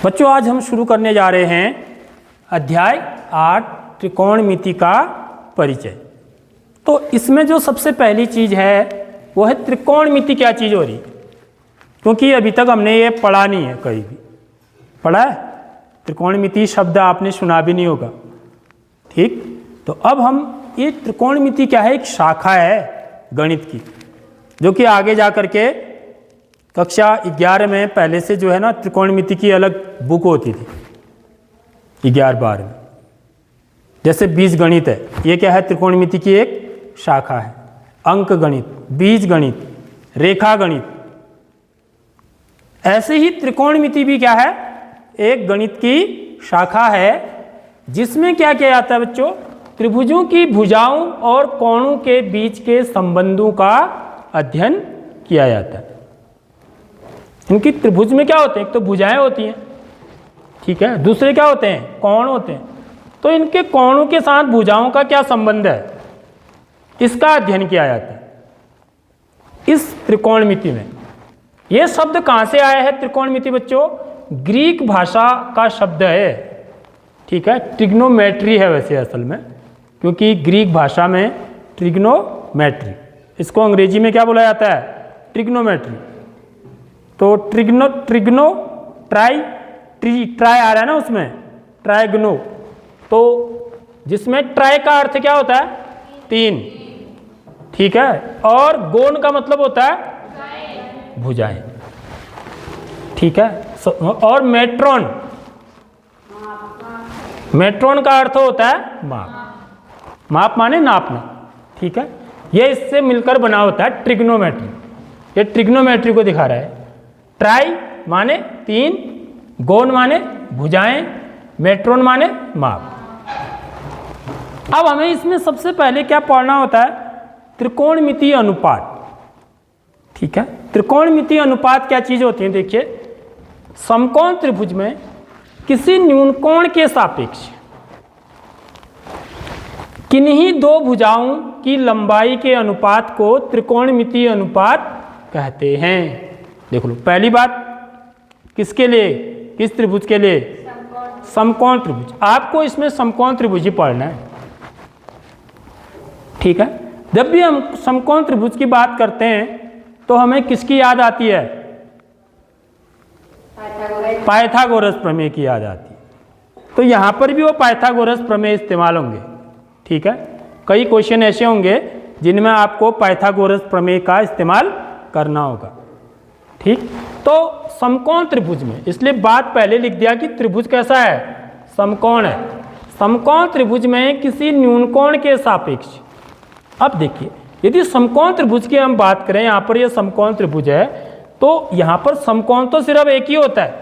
बच्चों आज हम शुरू करने जा रहे हैं अध्याय 8 त्रिकोणमिति का परिचय। तो इसमें जो सबसे पहली चीज़ है वो है त्रिकोणमिति क्या चीज़ हो रही, क्योंकि अभी तक हमने ये पढ़ा नहीं है, कहीं भी पढ़ा है त्रिकोणमिति शब्द आपने सुना भी नहीं होगा। ठीक, तो अब हम ये त्रिकोणमिति क्या है, एक शाखा है गणित की, जो कि आगे जा कर के कक्षा 11 में पहले से जो है ना त्रिकोणमिति की अलग बुक होती थी 11-12 में। जैसे बीज गणित है, ये क्या है, त्रिकोणमिति की एक शाखा है। अंक गणित, बीज गणित, रेखा गणित, ऐसे ही त्रिकोणमिति भी क्या है, एक गणित की शाखा है जिसमें क्या किया जाता है बच्चों, त्रिभुजों की भुजाओं और कोणों के बीच के संबंधों का अध्ययन किया जाता है। इनकी त्रिभुज में क्या होते हैं, एक तो भुजाएं होती हैं, ठीक है, दूसरे क्या होते हैं, कोण होते हैं। तो इनके कोणों के साथ भुजाओं का क्या संबंध है, इसका अध्ययन किया जाता है इस त्रिकोणमिति में। यह शब्द कहां से आया है त्रिकोणमिति बच्चों, ग्रीक भाषा का शब्द है, ठीक है, ट्रिग्नोमेट्री है वैसे असल में, क्योंकि ग्रीक भाषा में ट्रिग्नोमेट्री, इसको अंग्रेजी में क्या बोला जाता है, ट्रिग्नोमेट्री। तो ट्रिग्नो ट्राई आ रहा है ना उसमें, ट्राइग्नो, तो जिसमें ट्राई का अर्थ क्या होता है, 3, ठीक है, और गोन का मतलब होता है भुजाएं, ठीक है। और मेट्रोन, मेट्रोन का अर्थ होता है माप, माप माने नापना, ठीक है। यह इससे मिलकर बना होता है ट्रिग्नोमेट्री, ये ट्रिग्नोमेट्री को दिखा रहा है। ट्राई माने 3, गोन माने भुजाएं, मेट्रोन माने माप। अब हमें इसमें सबसे पहले क्या पढ़ना होता है, त्रिकोणमितीय अनुपात, ठीक है। त्रिकोणमितीय अनुपात क्या चीज होती है, देखिए, समकोण त्रिभुज में किसी न्यूनकोण के सापेक्ष किन्हीं दो भुजाओं की लंबाई के अनुपात को त्रिकोणमितीय अनुपात कहते हैं। देख लो, पहली बात किसके लिए, किस त्रिभुज के लिए, समकोण त्रिभुज। आपको इसमें समकोण त्रिभुज ही पढ़ना है, ठीक है। जब भी हम समकोण त्रिभुज की बात करते हैं तो हमें किसकी याद आती है, पाइथागोरस प्रमेय की याद आती है। तो यहां पर भी वो पाइथागोरस प्रमेय इस्तेमाल होंगे, ठीक है। कई क्वेश्चन ऐसे होंगे जिनमें आपको पाइथागोरस प्रमेय का इस्तेमाल करना होगा, ठीक। तो समकोण त्रिभुज में, इसलिए बात पहले लिख दिया कि त्रिभुज कैसा है, समकोण है। समकोण त्रिभुज में किसी न्यूनकोण के सापेक्ष, अब देखिए, यदि समकोण त्रिभुज की हम बात करें, यहां पर यह समकोण त्रिभुज है, तो यहां पर समकोण तो सिर्फ एक ही होता है,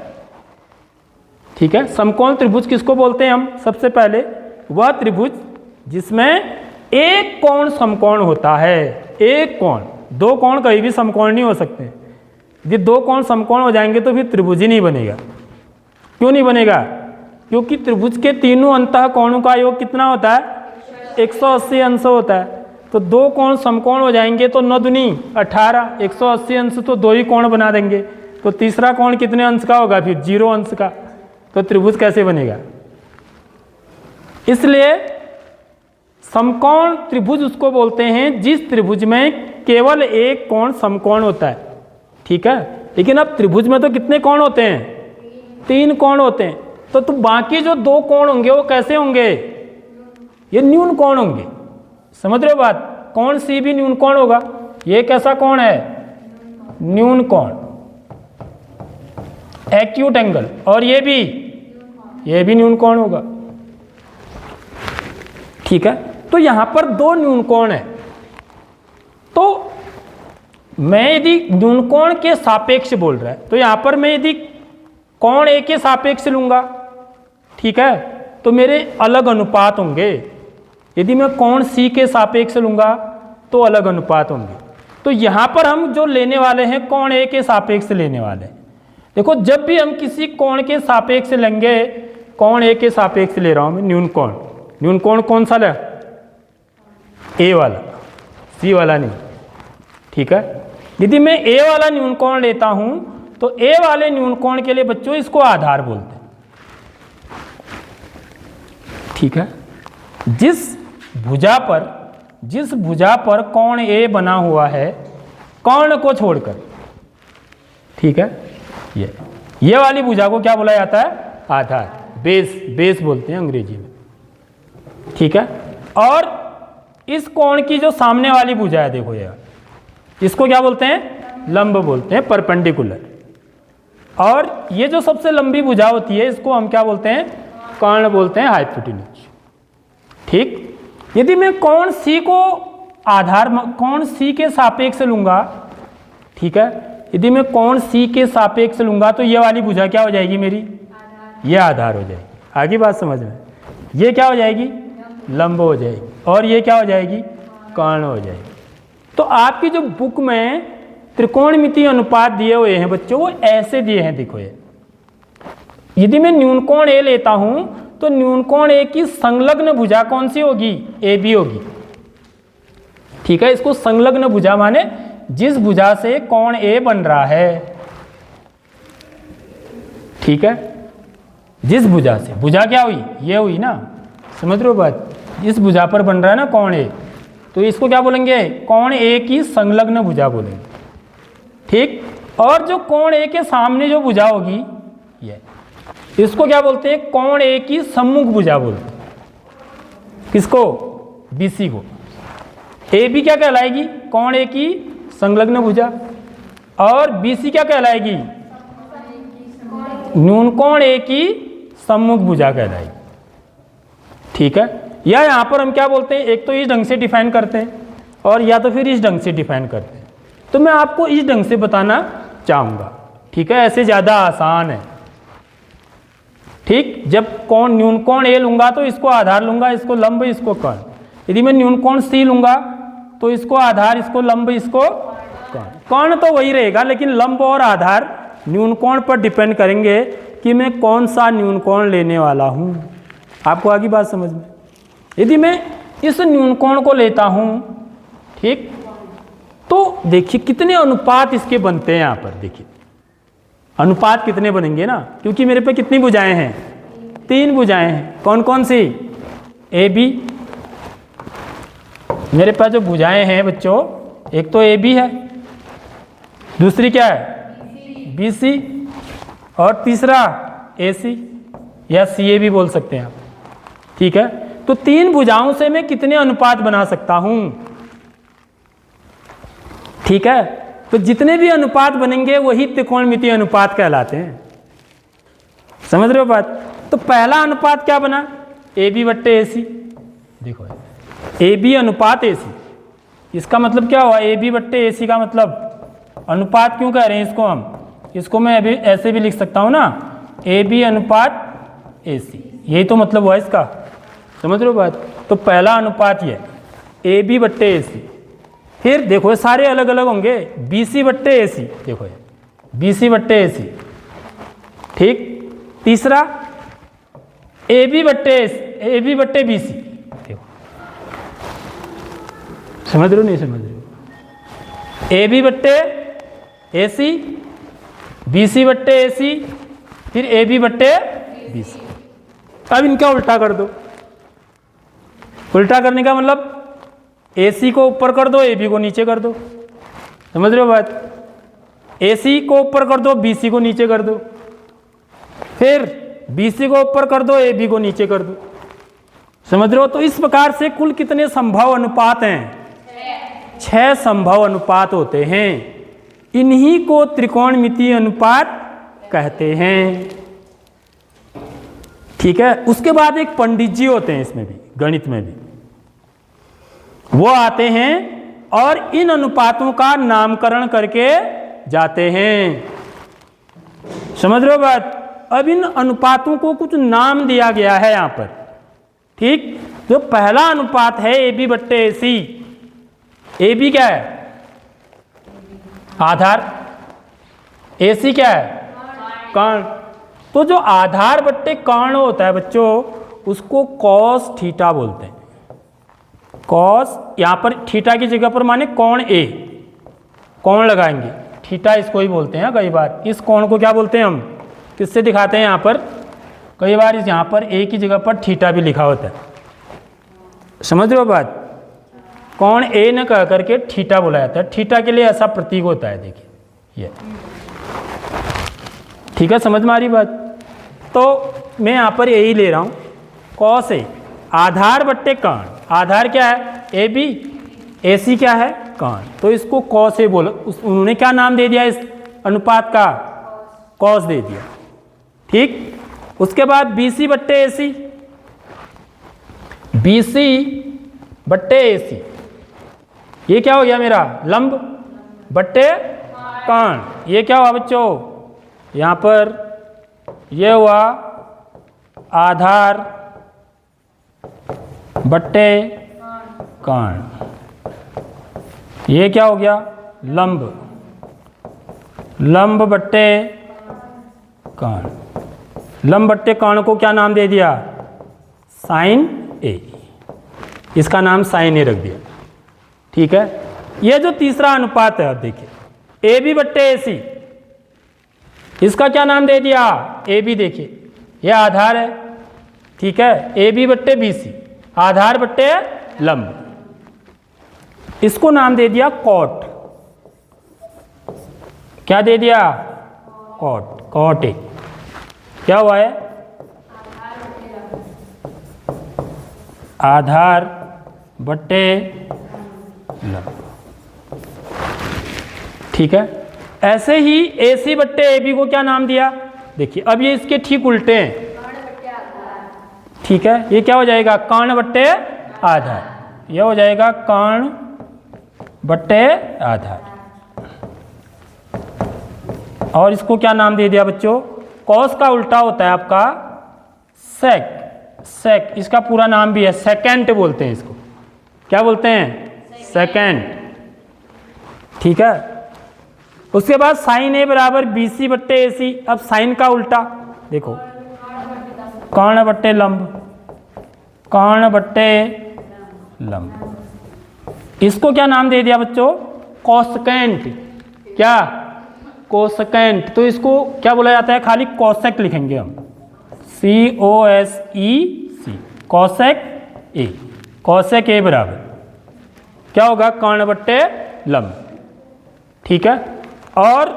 ठीक है। समकोण त्रिभुज किसको बोलते हैं हम, सबसे पहले वह त्रिभुज जिसमें एक कोण समकोण होता है। एक कोण, दो कोण कहीं भी समकोण नहीं हो सकते। यदि दो कोण समकोण हो जाएंगे तो फिर त्रिभुज ही नहीं बनेगा। क्यों नहीं बनेगा, क्योंकि त्रिभुज के तीनों अंतः कोणों का योग कितना होता है, 180 अंश होता है। तो दो कोण समकोण हो जाएंगे तो 9 दूनी 18, 180 अंश तो दो ही कोण बना देंगे। तो तीसरा कोण कितने अंश का होगा, फिर 0 अंश का। तो त्रिभुज कैसे बनेगा। इसलिए समकोण त्रिभुज उसको बोलते हैं जिस त्रिभुज में केवल एक कोण समकोण होता है, ठीक है। लेकिन अब त्रिभुज में तो कितने कोण होते हैं, 3 कोण होते हैं। तो बाकी जो 2 कोण होंगे वो कैसे होंगे, ये न्यून कोण होंगे। समझ रहे हो बात, कोण सी भी न्यून कोण होगा। ये कैसा कोण है, न्यून कोण, एक्यूट एंगल, और ये भी न्यून कोण होगा, ठीक है। तो यहां पर 2 न्यून कोण है। तो मैं यदि न्यून कोण के सापेक्ष बोल रहा है, तो यहां पर मैं यदि कोण ए के सापेक्ष लूंगा, ठीक है, तो मेरे अलग अनुपात होंगे। यदि मैं कोण सी के सापेक्ष लूंगा तो अलग अनुपात होंगे। तो यहां पर हम जो लेने वाले हैं कोण ए के सापेक्ष लेने वाले हैं। देखो, जब भी हम किसी कोण के सापेक्ष लेंगे, कोण ए के सापेक्ष ले रहा हूं मैं न्यून कोण। न्यून कोण कौन सा ले, ए वाला, सी वाला नहीं, ठीक है। यदि मैं ए वाला न्यून कोण लेता हूं तो ए वाले न्यून कोण के लिए बच्चों इसको आधार बोलते हैं। ठीक है। जिस भुजा पर कोण ए बना हुआ है कर्ण को छोड़कर, ठीक है, ये वाली भुजा को क्या बोला जाता है? आधार, बेस बोलते हैं अंग्रेजी में, ठीक है। और इस कोण की जो सामने वाली भुजा है, देखो यार, इसको क्या बोलते हैं? लंब बोलते हैं, परपेंडिकुलर। और ये जो सबसे लंबी भुजा होती है इसको हम क्या बोलते हैं? कर्ण बोलते हैं, हाइपोटेन्यूज, ठीक। यदि मैं कोण सी को कोण सी के सापेक्ष लूंगा, ठीक है, यदि मैं कोण सी के सापेक्ष लूंगा तो ये वाली भुजा क्या हो जाएगी मेरी? ये आधार हो जाएगी। आगे बात समझ में? ये क्या हो जाएगी? लंब हो जाएगी। और ये क्या हो जाएगी? कर्ण हो जाएगी। तो आपकी जो बुक में त्रिकोणमितीय अनुपात दिए हुए हैं बच्चों, वो ऐसे दिए हैं, देखो ये। यदि मैं न्यून कोण ए लेता हूं तो न्यून कोण ए की संलग्न भुजा कौन सी होगी? ए बी होगी, ठीक है। इसको संलग्न भुजा माने जिस भुजा से कोण ए बन रहा है, ठीक है, जिस भुजा से, भुजा क्या हुई? ये हुई ना, समझ रहे हो बात? इस भुजा पर बन रहा है ना कोण ए, तो इसको क्या बोलेंगे? कोण ए की संलग्न भुजा बोलेंगे, ठीक। और जो कोण ए के सामने जो भुजा होगी, ये, इसको क्या बोलते हैं? कोण ए की सम्मुख भुजा बोलते हैं। किसको? बीसी को। ए बी क्या कहलाएगी? कोण ए की संलग्न भुजा। और बीसी क्या कहलाएगी? न्यून कोण ए की सम्मुख भुजा कहलाएगी, ठीक है। या यहां पर हम क्या बोलते हैं? एक तो इस ढंग से डिफाइन करते हैं और या तो फिर इस ढंग से डिफाइन करते हैं। तो मैं आपको इस ढंग से बताना चाहूंगा, ठीक है, ऐसे ज्यादा आसान है, ठीक। जब कोण न्यून कोण ए लूंगा तो इसको आधार लूंगा, इसको लंब, इसको कर्ण। यदि मैं न्यून कोण सी लूंगा तो इसको आधार, इसको लंब, इसको कर्ण। कर्ण तो वही रहेगा, लेकिन लंब और आधार न्यून कोण पर डिपेंड करेंगे कि मैं कौन सा न्यून कोण लेने वाला हूं। आपको आगे बात समझ में? यदि मैं इस न्यून कोण को लेता हूं, ठीक, तो देखिए कितने अनुपात इसके बनते हैं। यहां पर देखिए अनुपात कितने बनेंगे ना, क्योंकि मेरे पे कितनी भुजाएं हैं? 3 भुजाएं हैं। कौन कौन सी? A B. मेरे पास जो भुजाएं हैं बच्चों, एक तो ए बी है, दूसरी क्या है? बी सी, और तीसरा ए सी या सी ए भी बोल सकते हैं आप, ठीक है। तो 3 भुजाओं से मैं कितने अनुपात बना सकता हूं? ठीक है, तो जितने भी अनुपात बनेंगे वही त्रिकोणमितीय अनुपात कहलाते हैं। समझ रहे हो बात? तो पहला अनुपात क्या बना? ए बी बट्टे ए सी। देखो ए बी अनुपात ए सी, इसका मतलब क्या हुआ? ए बी बट्टे ए सी का मतलब अनुपात क्यों कह रहे हैं इसको हम? इसको मैं अभी ऐसे भी लिख सकता हूं ना, ए बी अनुपात ए सी, यही तो मतलब हुआ इसका। समझ रहे हो बात? तो पहला अनुपात ये ए बी बट्टे ए सी। फिर देखो सारे अलग अलग होंगे, बी सी बट्टे ए सी, देखो ये बी सी बट्टे ए सी, ठीक। तीसरा ए बी बट्टे बी सी, देखो समझ रहे हो नहीं समझ रहे हो? ए बी बट्टे ए सी, बी सी बट्टे ए सी, फिर ए बी बट्टे बी सी। अब इनका उल्टा कर दो। उल्टा करने का मतलब ए सी को ऊपर कर दो, ए बी को नीचे कर दो। समझ रहे हो बात? ए सी को ऊपर कर दो, बी सी को नीचे कर दो, फिर बी सी को ऊपर कर दो, ए बी को नीचे कर दो। समझ रहे हो? तो इस प्रकार से कुल कितने संभव अनुपात हैं? 6 संभव अनुपात होते हैं। इन्हीं को त्रिकोणमितीय अनुपात कहते हैं, ठीक है। उसके बाद एक पंडित जी होते हैं इसमें भी, गणित में भी, वो आते हैं और इन अनुपातों का नामकरण करके जाते हैं। समझ रहे हो बात? अब इन अनुपातों को कुछ नाम दिया गया है यहां पर, ठीक। जो पहला अनुपात है ए बी बट्टे ए सी, ए बी क्या है? आधार, ए सी क्या है? कर्ण। तो जो आधार बट्टे कर्ण होता है बच्चों, उसको कॉस थीटा बोलते हैं। कॉस, यहां पर थीटा की जगह पर माने कोण ए, कोण लगाएंगे, थीटा इसको ही बोलते हैं कई बार। इस कोण को क्या बोलते हैं हम? किससे दिखाते हैं यहां पर? कई बार यहाँ पर ए की जगह पर थीटा भी लिखा होता है, समझ रहे हो बात। कोण ए न कह करके थीटा बोला जाता है, थीटा के लिए ऐसा प्रतीक होता है, देखिए ये, ठीक है, समझ में आ रही बात। तो मैं यहाँ पर यही ले रहा हूँ, कॉस ए आधार बट्टे कर्ण, आधार क्या है ए बी, ए सी क्या है कर्ण, तो इसको कॉस ए बोला, उन्होंने क्या नाम दे दिया इस अनुपात का, कॉस दे दिया, ठीक। उसके बाद बी सी बट्टे ए सी, बी सी बट्टे ए सी, ये क्या हो गया मेरा लंब बट्टे कर्ण, ये क्या हुआ बच्चों, यहाँ पर ये हुआ आधार बट्टे कर्ण, ये क्या हो गया लंब, लंब बट्टे कर्ण, लंब बट्टे कर्ण को क्या नाम दे दिया साइन ए, इसका नाम साइन ए रख दिया, ठीक है। ये जो तीसरा अनुपात है, अब देखिए ए बी बट्टे ए सी, इसका क्या नाम दे दिया ए बी, देखिए यह आधार है, ठीक है, ए बी बट्टे बी सी आधार बट्टे लंब, इसको नाम दे दिया कॉट, क्या दे दिया कॉट, कॉट ए, क्या हुआ है आधार बट्टे लंब, ठीक है। ऐसे ही ए सी बट्टे ए बी को क्या नाम दिया, देखिए अब ये इसके ठीक उल्टे हैं, ठीक है, ये क्या हो जाएगा कर्ण बट्टे आधार, यह हो जाएगा कर्ण बट्टे आधार, और इसको क्या नाम दे दिया बच्चों, कॉस का उल्टा होता है आपका सेक, सेक इसका पूरा नाम भी है, सेकेंट बोलते हैं इसको, क्या बोलते हैं सेकेंट, ठीक है। उसके बाद साइन ए बराबर बी सी बट्टे ए सी, अब साइन का उल्टा देखो कर्ण बट्टे लंब, कर्ण बट्टे लंब, इसको क्या नाम दे दिया बच्चों कोसेकेंट, क्या कोसेकेंट, तो इसको क्या बोला जाता है खाली कोसेक लिखेंगे हम, C O S E C, cosec A, cosec A बराबर क्या होगा कर्ण बट्टे लंब, ठीक है। और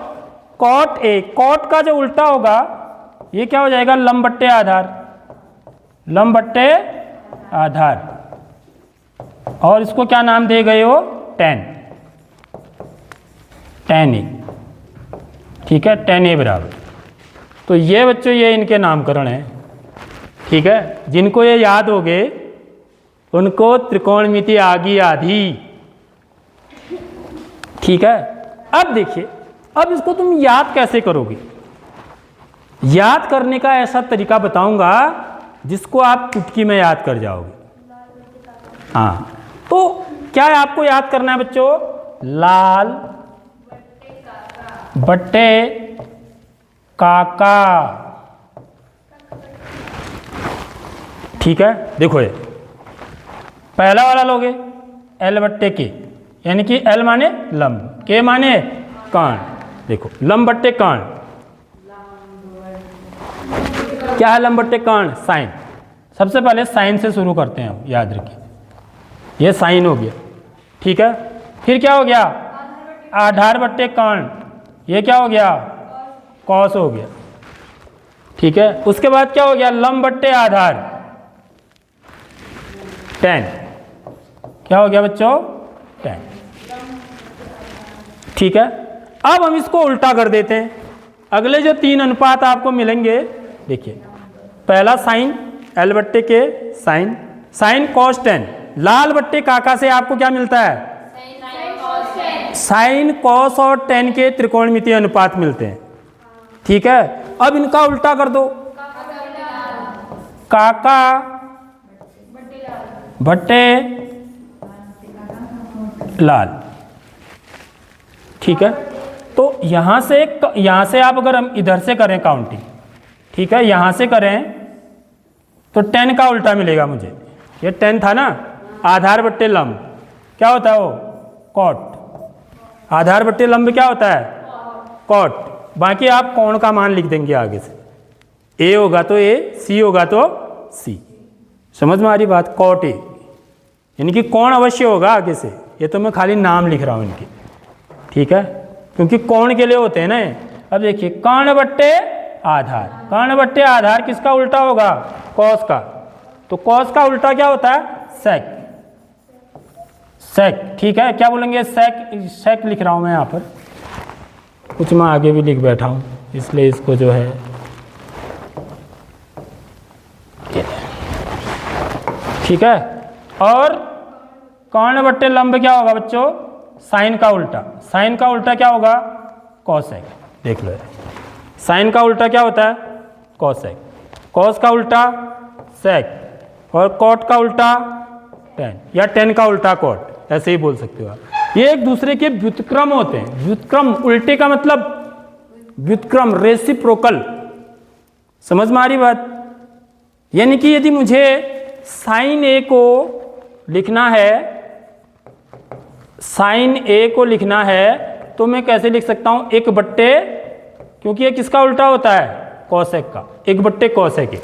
कॉट ए, कॉट का जो उल्टा होगा ये क्या हो जाएगा लंब बट्टे आधार, लंब बट्टे आधार, और इसको क्या नाम दे गए हो टेन, टेन ए, ठीक है, टेन ए बराबर। तो ये बच्चों ये इनके नामकरण है, ठीक है, जिनको ये याद हो गए उनको त्रिकोणमिति आ गई आधी, ठीक है। अब देखिए, अब इसको तुम याद कैसे करोगे, याद करने का ऐसा तरीका बताऊंगा जिसको आप चुटकी में याद कर जाओगे। हाँ, तो क्या है आपको याद करना है बच्चों, लाल बट्टे काका, ठीक है। देखो ये पहला वाला लोगे एल बट्टे के, यानी कि एल माने लंब, के माने कर्ण, देखो लंब बट्टे कर्ण, क्या है लंब बट्टे कर्ण साइन, सबसे पहले साइन से शुरू करते हैं हम, याद रखिए ये साइन हो गया, ठीक है। फिर क्या हो गया आधार बट्टे कर्ण, ये क्या हो गया कॉस हो गया, ठीक है। उसके बाद क्या हो गया लंब बट्टे आधार टेन, क्या हो गया बच्चों टेन, ठीक है। अब हम इसको उल्टा कर देते हैं, अगले जो तीन अनुपात आपको मिलेंगे, देखिए पहला साइन एल बट्टे के साइन, साइन कॉस टेन, लाल बट्टे काका से आपको क्या मिलता है साइन कॉस और टेन के त्रिकोणमितीय अनुपात मिलते हैं, ठीक है। अब इनका उल्टा कर दो, काका बट्टे लाल, ठीक है। तो यहां से आप अगर हम इधर से करें काउंटिंग, ठीक है, यहां से करें तो 10 का उल्टा मिलेगा मुझे, ये 10 था ना, आधार बट्टे लंब क्या होता है वो कॉट, आधार बट्टे लंब क्या होता है कॉट, बाकी आप कोण का मान लिख देंगे आगे से, ए होगा तो ए, सी होगा तो सी। समझ में आ रही बात? कॉट ए, यानी कि कोण अवश्य होगा आगे से। ये तो मैं खाली नाम लिख रहा हूँ इनके, ठीक है, क्योंकि कोण के लिए होते हैं ना। अब देखिए कर्ण बट्टे आधार, कर्ण बट्टे आधार किसका उल्टा होगा? कॉस का। तो कॉस का उल्टा क्या होता है? सेक। सेक, ठीक है, क्या बोलेंगे? सेक। सेक लिख रहा हूँ मैं यहाँ पर, कुछ मैं आगे भी लिख बैठा हूँ, इसलिए इसको जो है ठीक है। और कर्ण बट्टे लंब क्या होगा बच्चों? साइन का उल्टा। साइन का उल्टा क्या होगा? कॉसेक। देख लो, साइन का उल्टा क्या होता है? कॉसेक। कॉस का उल्टा सेक, और कॉट का उल्टा टेन, या टेन का उल्टा कॉट, ऐसे ही बोल सकते हो आप। ये एक दूसरे के व्युत्क्रम होते हैं। व्युत्क्रम, उल्टे का मतलब व्युत्क्रम, रेसिप्रोकल। समझ में आ रही बात? यानी कि यदि मुझे साइन ए को लिखना है, साइन ए को लिखना है, तो मैं कैसे लिख सकता हूं? एक बट्टे, क्योंकि ये किसका उल्टा होता है? कॉसेक का। एक बट्टे कॉसेक।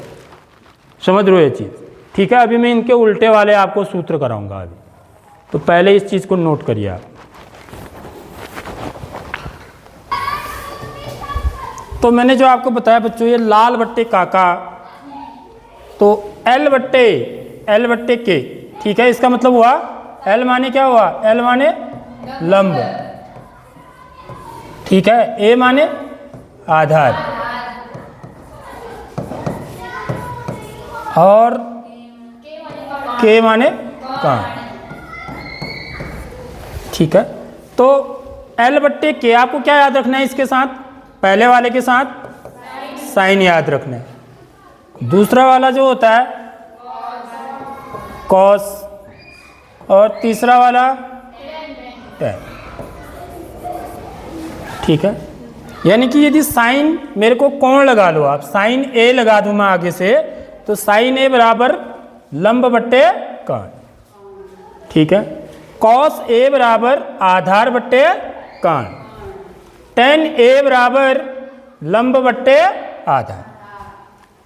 समझ रहे हो ये चीज? ठीक है, अभी मैं इनके उल्टे वाले आपको सूत्र कराऊंगा अभी, तो पहले इस चीज को नोट करिए आप। तो मैंने जो आपको बताया बच्चों, ये लाल बट्टे काका, तो एल बट्टे के, ठीक है, इसका मतलब हुआ एल माने क्या हुआ? एल माने लंब, ठीक है, ए माने आधार, और के माने काण, ठीक है। तो एल बट्टे के आपको क्या याद रखना है? इसके साथ, पहले वाले के साथ साइन याद रखना है। दूसरा वाला जो होता है कॉस, और तीसरा वाला टेन, ठीक है। यानी कि यदि साइन, मेरे को कोण लगा लो आप, साइन ए लगा दूं मैं आगे से, तो साइन ए बराबर लंब बट्टे काण, ठीक है। कॉस ए बराबर आधार बट्टे काण, टेन ए बराबर लंब बट्टे आधार,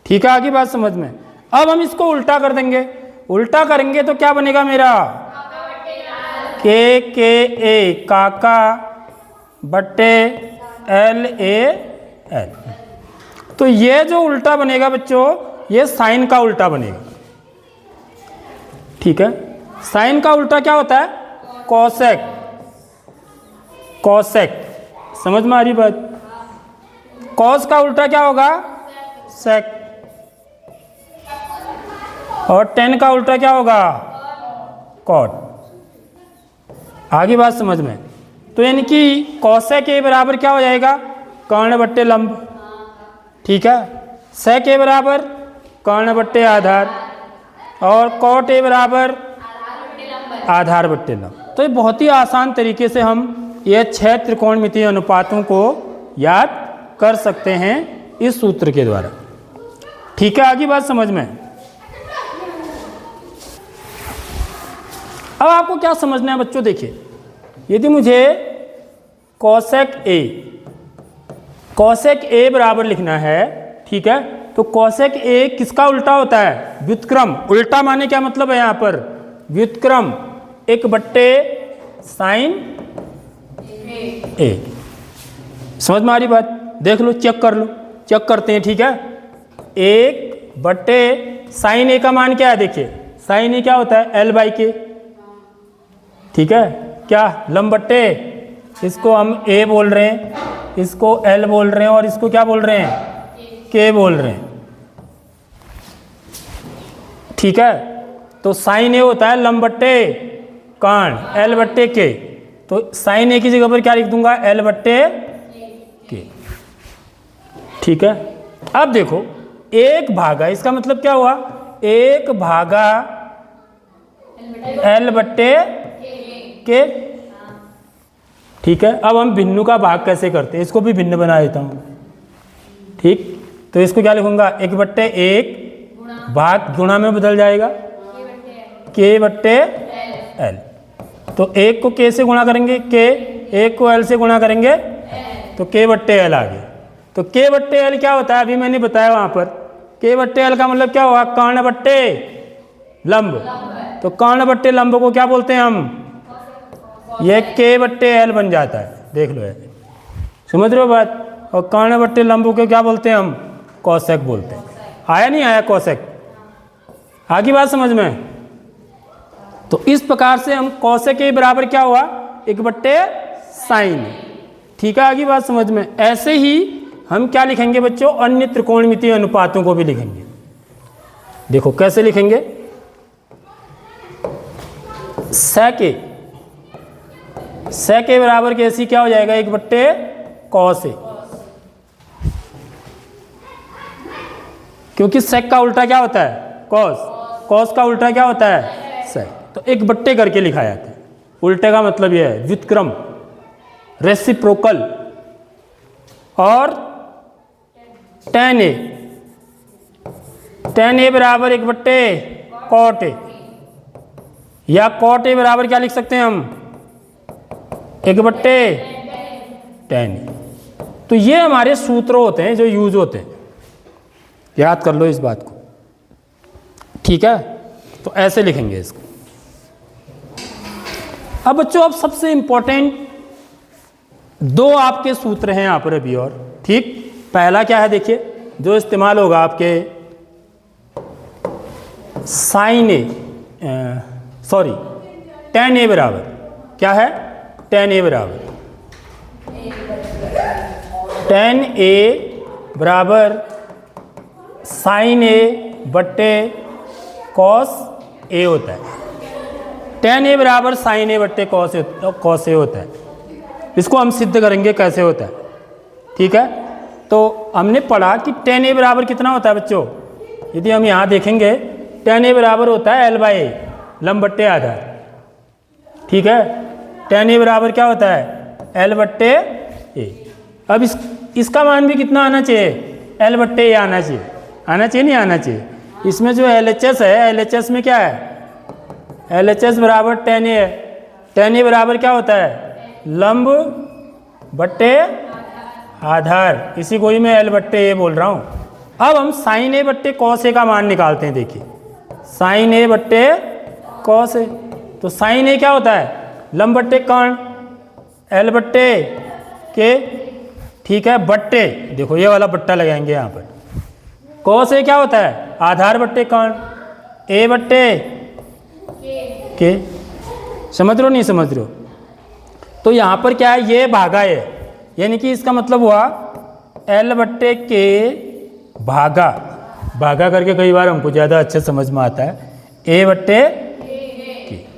ठीक है। आगे बात समझ में? अब हम इसको उल्टा कर देंगे। उल्टा करेंगे तो क्या बनेगा मेरा? के ए, काका बट्टे एल ए एल। तो ये जो उल्टा बनेगा बच्चों, ये साइन का उल्टा बनेगा, ठीक है। साइन का उल्टा क्या होता है? कॉसेक। कॉसेक, समझ में आ रही बात? कॉस का उल्टा क्या होगा? सेक, और टेन का उल्टा क्या होगा? कॉट। आगे बात समझ में? तो यानी कि कॉसेक ए बराबर क्या हो जाएगा? कर्ण बट्टे लंब, ठीक है। सेक ए बराबर कर्ण बट्टे आधार, और कॉट ए बराबर आधार बट्टे लंब। तो ये बहुत ही आसान तरीके से हम ये 6 त्रिकोणमितीय अनुपातों को याद कर सकते हैं इस सूत्र के द्वारा, ठीक है। आगे बात समझ में? अब आपको क्या समझना है बच्चों? देखिए, यदि मुझे कॉसेक ए बराबर लिखना है, ठीक है, तो कॉसेक ए किसका उल्टा होता है? व्युत्क्रम। उल्टा माने क्या मतलब है यहाँ पर? व्युत्क्रम, एक बट्टे साइन ए। समझ में आ रही बात? देख लो, चेक कर लो, चेक करते हैं, ठीक है। एक बट्टे साइन ए का मान क्या है? देखिए, साइन ए क्या होता है? एल बाई के, ठीक है। क्या? लंब बट्टे, इसको हम ए बोल रहे हैं, इसको एल बोल रहे हैं, और इसको क्या बोल रहे हैं? के बोल रहे हैं, ठीक है। तो साइन ए होता है लंब बट्टे काण, एल बट्टे के। तो साइन ए की जगह पर क्या लिख दूंगा? एल बट्टे के, ठीक है। अब देखो, एक भागा, इसका मतलब क्या हुआ? एक भागा एल बट्टे के, ठीक है। अब हम भिन्नु का भाग कैसे करते हैं? इसको भी भिन्न बना देता हूं, ठीक। तो इसको क्या लिखूंगा? एक बट्टे एक, भाग गुणा में बदल जाएगा, के बट्टे एल। तो एक को के से गुणा करेंगे के, एक को एल से गुणा करेंगे, तो के बट्टे एल आ गया। तो के बट्टे एल क्या होता है? अभी मैंने बताया वहां पर के बट्टे एल का मतलब क्या हुआ, कर्ण बट्टे लंब। तो कर्ण बट्टे लंब को क्या बोलते हैं हम, ये के बट्टे एल बन जाता है, देख लो है, समझ रहे हो बात। और कर्ण बट्टे लंब को क्या बोलते हैं हम, कोसेक बोलते हैं। आया नहीं आया कोसेक, आगे बात समझ में। तो इस प्रकार से हम कोसेक के बराबर क्या हुआ, 1 साइन। ठीक है, आगे बात समझ में। ऐसे ही हम क्या लिखेंगे बच्चों, अन्य त्रिकोणमितीय अनुपातों को भी लिखेंगे। देखो कैसे लिखेंगे, sec के बराबर कैसी क्या हो जाएगा, 1/cos A। क्योंकि sec का उल्टा क्या होता है, cos का उल्टा क्या होता है, sec। तो 1 करके लिखा जाता है। उल्टे का मतलब यह है व्युत्क्रम, रेसिप्रोकल। और tan A बराबर 1/cot A, या cot A बराबर क्या लिख सकते हैं हम, 1/tan A। तो ये हमारे सूत्र होते हैं जो यूज होते हैं, याद कर लो इस बात को। ठीक है, तो ऐसे लिखेंगे इसको। अब बच्चों, अब सबसे इंपॉर्टेंट 2 आपके सूत्र हैं यहाँ पर अभी और। ठीक, पहला क्या है देखिए, जो इस्तेमाल होगा आपके tan A बराबर क्या है, tan A बराबर sin A बट्टे cos A होता है। tan A बराबर sin A बट्टे cos A होता है। इसको हम सिद्ध करेंगे कैसे होता है। ठीक है, तो हमने पढ़ा कि tan A बराबर कितना होता है बच्चों, यदि हम यहाँ देखेंगे tan A बराबर होता है L/A, लंब बट्टे आधार। ठीक है, tan A बराबर क्या होता है, L/A। अब इसका मान भी कितना आना चाहिए, L/A आना चाहिए, नहीं आना चाहिए। इसमें जो LHS है, LHS में क्या है, LHS बराबर tan A है। tan A बराबर क्या होता है, लंब बट्टे आधार, इसी को ही मैं L/A बोल रहा हूँ। अब हम sin A बट्टे cos A का मान निकालते हैं। देखिए sin A बट्टे cos A, तो sin A क्या होता है, लंब बट्टे कर्ण, L/K। ठीक है, बट्टे, देखो ये वाला बट्टा लगाएंगे यहाँ पर। cos A क्या होता है, आधार बट्टे कर्ण, A/K। समझ रहे हो नहीं समझ रहे हो। तो यहाँ पर क्या है, ये भागा है, यानी कि इसका मतलब हुआ L/K भागा करके कई बार हमको ज़्यादा अच्छे समझ में आता है, A/K।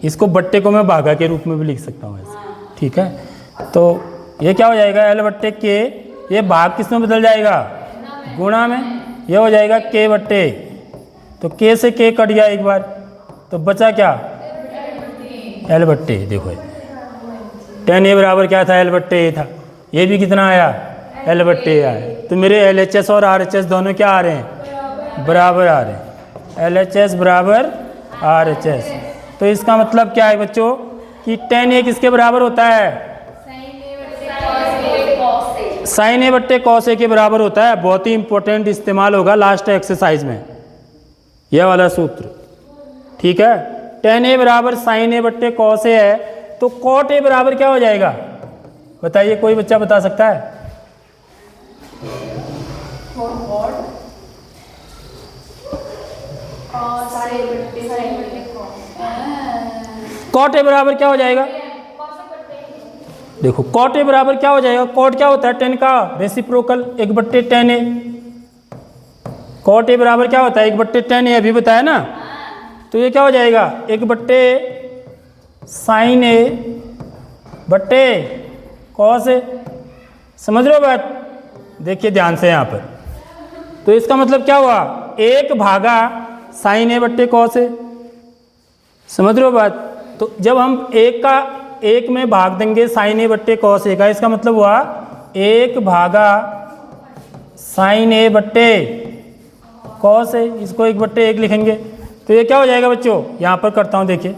इसको बट्टे को मैं भागा के रूप में भी लिख सकता हूँ ऐसे। ठीक है, तो ये क्या हो जाएगा, L/K, ये भाग किस में बदल जाएगा, गुणा में, ये हो जाएगा K/, तो K से K कट गया एक बार, तो बचा क्या, L/A। देखो tan A बराबर क्या था, L/A था, ये भी कितना आया, L/A आया। तो मेरे LHS और RHS दोनों क्या आ रहे हैं, बराबर आ रहे हैं, LHS बराबर RHS। तो इसका मतलब क्या है बच्चों कि tan A किसके बराबर होता है, sin A बट्टे cos A के बराबर होता है। बहुत ही इंपॉर्टेंट इस्तेमाल होगा लास्ट एक्सरसाइज में यह वाला सूत्र। ठीक है, tan A बराबर sin A बट्टे cos A है, तो cot A बराबर क्या हो जाएगा, बताइए, कोई बच्चा बता सकता है। cot A बराबर क्या हो जाएगा, देखो cot A बराबर क्या हो जाएगा, cot क्या होता है, tan का reciprocal, 1/tan A। cot A बराबर क्या होता है, 1/tan A, अभी बताया ना। तो ये क्या हो जाएगा, 1/sin A बट्टे cos A। समझ रहे हो बात, देखिए ध्यान से यहाँ पर। तो इसका मतलब क्या हुआ, 1 भागा sin A बट्टे cos A। समझ रहे हो बात। तो जब हम 1 में भाग देंगे sin A बट्टे cos A का, इसका मतलब हुआ 1 भागा sin A बट्टे cos A, इसको 1/1 लिखेंगे। तो ये क्या हो जाएगा बच्चों, यहाँ पर करता हूँ, देखिए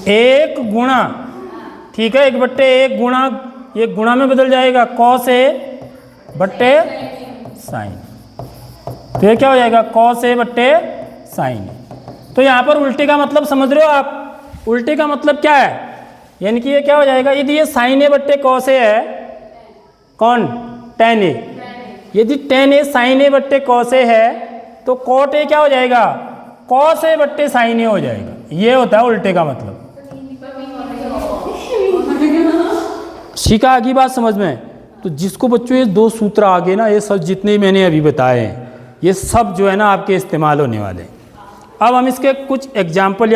1 गुणा, ठीक है, 1/1 गुणा, ये गुणा में बदल जाएगा cos A बट्टे sin। तो ये क्या हो जाएगा कॉस ए बट्टे साइन ए। तो यहाँ पर उल्टे का मतलब समझ रहे हो आप, उल्टे का मतलब क्या है, यानी कि ये क्या हो जाएगा, यदि ये साइन ए बट्टे कॉस ए है, कौन टेन ए, यदि टेन ए साइन ए बट्टे कॉस ए है तो कॉट ए क्या हो जाएगा कॉस ए बट्टे साइन ए हो जाएगा। ये होता है उल्टे का मतलब। ठीक है, आगे बात समझ में। तो जिसको बच्चों ये दो सूत्र आगे ना, ये सब जितने मैंने अभी बताए हैं ये सब जो है ना आपके इस्तेमाल होने वाले हैं। अब हम इसके कुछ एग्जाम्पल